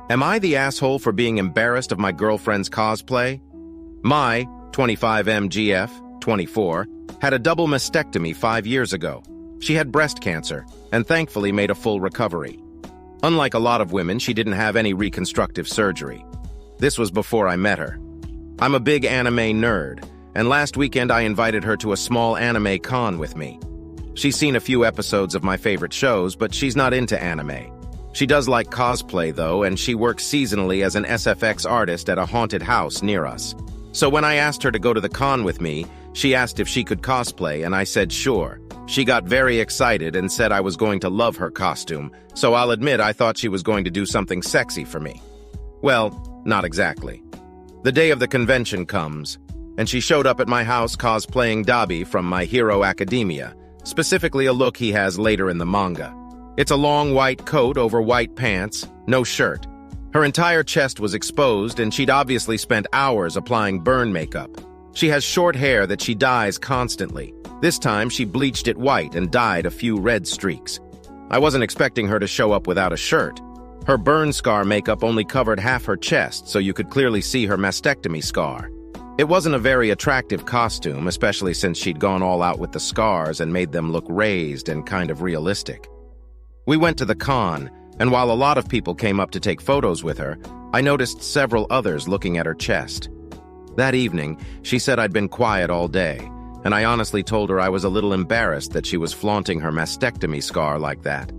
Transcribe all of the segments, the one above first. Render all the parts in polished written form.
Am I the asshole for being embarrassed of my girlfriend's cosplay? My 25MGF, 24, had a double mastectomy 5 years ago. She had breast cancer and thankfully made a full recovery. Unlike a lot of women, she didn't have any reconstructive surgery. This was before I met her. I'm a big anime nerd, and last weekend I invited her to a small anime con with me. She's seen a few episodes of my favorite shows, but she's not into anime. She does like cosplay, though, and she works seasonally as an SFX artist at a haunted house near us. So when I asked her to go to the con with me, she asked if she could cosplay, and I said sure. She got very excited and said I was going to love her costume, so I'll admit I thought she was going to do something sexy for me. Well, not exactly. The day of the convention comes, and she showed up at my house cosplaying Dabi from My Hero Academia, specifically a look he has later in the manga. It's a long white coat over white pants, no shirt. Her entire chest was exposed, and she'd obviously spent hours applying burn makeup. She has short hair that she dyes constantly. This time, she bleached it white and dyed a few red streaks. I wasn't expecting her to show up without a shirt. Her burn scar makeup only covered half her chest, so you could clearly see her mastectomy scar. It wasn't a very attractive costume, especially since she'd gone all out with the scars and made them look raised and kind of realistic. We went to the con, and while a lot of people came up to take photos with her, I noticed several others looking at her chest. That evening, she said I'd been quiet all day, and I honestly told her I was a little embarrassed that she was flaunting her mastectomy scar like that.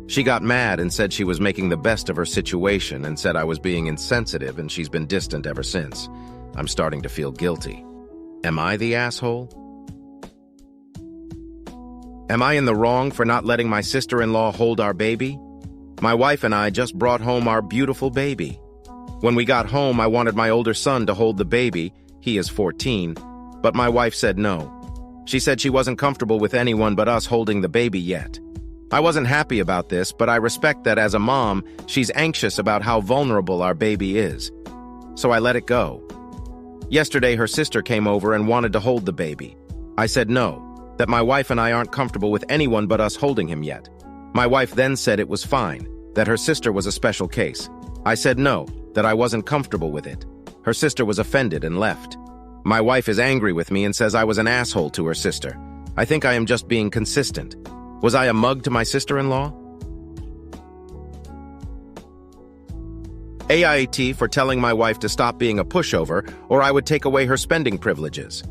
She got mad and said she was making the best of her situation and said I was being insensitive, and she's been distant ever since. I'm starting to feel guilty. Am I the asshole? Am I in the wrong for not letting my sister-in-law hold our baby? My wife and I just brought home our beautiful baby. When we got home, I wanted my older son to hold the baby. He is 14, but my wife said no. She said she wasn't comfortable with anyone but us holding the baby yet. I wasn't happy about this, but I respect that as a mom, she's anxious about how vulnerable our baby is. So I let it go. Yesterday, her sister came over and wanted to hold the baby. I said no, that my wife and I aren't comfortable with anyone but us holding him yet. My wife then said it was fine, that her sister was a special case. I said no, that I wasn't comfortable with it. Her sister was offended and left. My wife is angry with me and says I was an asshole to her sister. I think I am just being consistent. Was I a mug to my sister-in-law? AITA for telling my wife to stop being a pushover, or I would take away her spending privileges.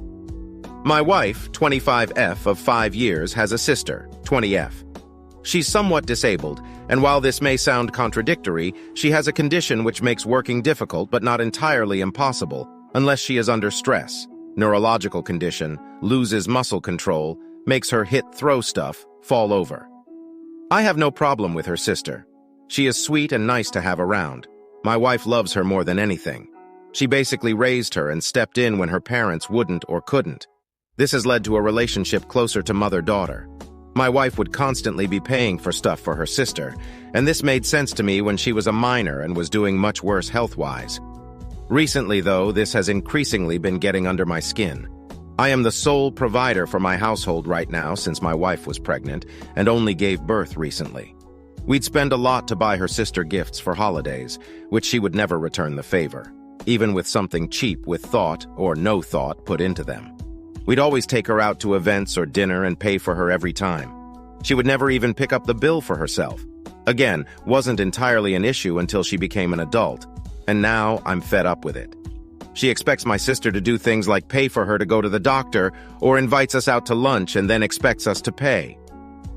My wife, 25F of 5 years, has a sister, 20F. She's somewhat disabled, and while this may sound contradictory, she has a condition which makes working difficult but not entirely impossible, unless she is under stress. Neurological condition, loses muscle control, makes her throw stuff, fall over. I have no problem with her sister. She is sweet and nice to have around. My wife loves her more than anything. She basically raised her and stepped in when her parents wouldn't or couldn't. This has led to a relationship closer to mother-daughter. My wife would constantly be paying for stuff for her sister, and this made sense to me when she was a minor and was doing much worse health-wise. Recently, though, this has increasingly been getting under my skin. I am the sole provider for my household right now since my wife was pregnant and only gave birth recently. We'd spend a lot to buy her sister gifts for holidays, which she would never return the favor, even with something cheap with thought or no thought put into them. We'd always take her out to events or dinner and pay for her every time. She would never even pick up the bill for herself. Again, wasn't entirely an issue until she became an adult, and now I'm fed up with it. She expects my sister to do things like pay for her to go to the doctor or invites us out to lunch and then expects us to pay.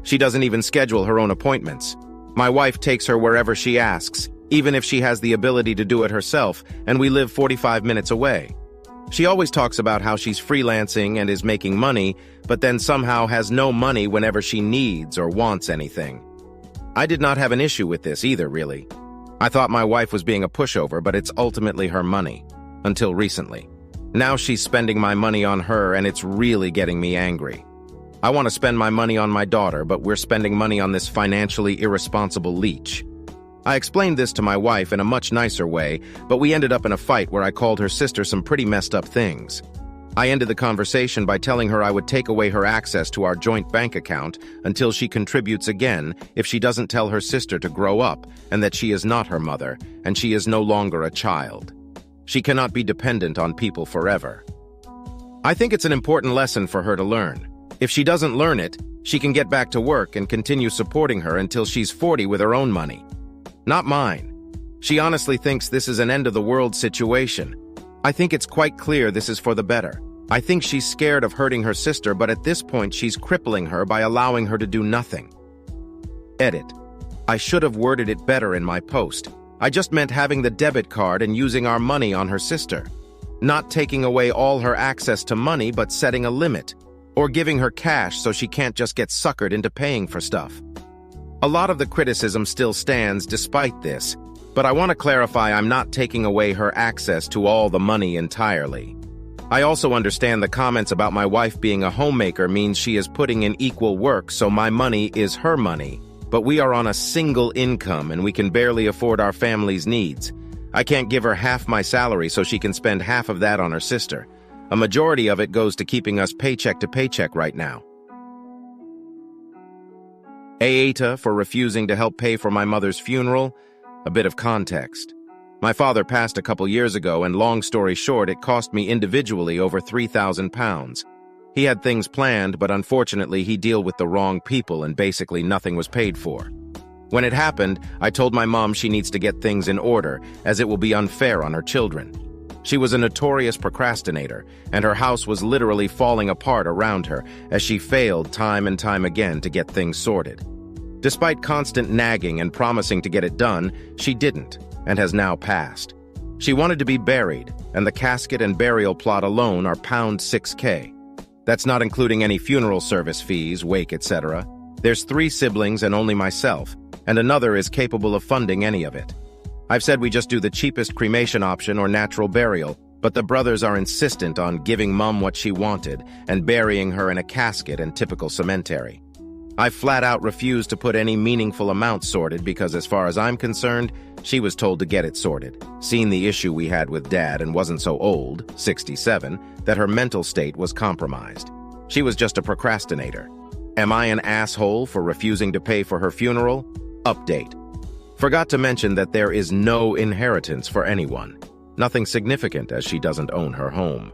She doesn't even schedule her own appointments. My wife takes her wherever she asks, even if she has the ability to do it herself, and we live 45 minutes away. She always talks about how she's freelancing and is making money, but then somehow has no money whenever she needs or wants anything. I did not have an issue with this either, really. I thought my wife was being a pushover, but it's ultimately her money. Until recently. Now she's spending my money on her, and it's really getting me angry. I want to spend my money on my daughter, but we're spending money on this financially irresponsible leech. I explained this to my wife in a much nicer way, but we ended up in a fight where I called her sister some pretty messed up things. I ended the conversation by telling her I would take away her access to our joint bank account until she contributes again if she doesn't tell her sister to grow up and that she is not her mother and she is no longer a child. She cannot be dependent on people forever. I think it's an important lesson for her to learn. If she doesn't learn it, she can get back to work and continue supporting her until she's 40 with her own money. Not mine. She honestly thinks this is an end-of-the-world situation. I think it's quite clear this is for the better. I think she's scared of hurting her sister, but at this point she's crippling her by allowing her to do nothing. Edit. I should have worded it better in my post. I just meant having the debit card and using our money on her sister. Not taking away all her access to money, but setting a limit. Or giving her cash so she can't just get suckered into paying for stuff. A lot of the criticism still stands despite this, but I want to clarify I'm not taking away her access to all the money entirely. I also understand the comments about my wife being a homemaker means she is putting in equal work, so my money is her money. But we are on a single income and we can barely afford our family's needs. I can't give her half my salary so she can spend half of that on her sister. A majority of it goes to keeping us paycheck to paycheck right now. AITA for refusing to help pay for my mother's funeral. A bit of context. My father passed a couple years ago, and long story short, it cost me individually over £3,000. He had things planned, but unfortunately he dealt with the wrong people and basically nothing was paid for. When it happened, I told my mom she needs to get things in order, as it will be unfair on her children. She was a notorious procrastinator, and her house was literally falling apart around her as she failed time and time again to get things sorted. Despite constant nagging and promising to get it done, she didn't, and has now passed. She wanted to be buried, and the casket and burial plot alone are £6K. That's not including any funeral service fees, wake, etc. There's 3 siblings and only myself, and another is capable of funding any of it. I've said we just do the cheapest cremation option or natural burial, but the brothers are insistent on giving Mum what she wanted and burying her in a casket and typical cemetery. I flat out refused to put any meaningful amount sorted because as far as I'm concerned, she was told to get it sorted, seeing the issue we had with Dad and wasn't so old, 67, that her mental state was compromised. She was just a procrastinator. Am I an asshole for refusing to pay for her funeral? Update. Forgot to mention that there is no inheritance for anyone. Nothing significant as she doesn't own her home.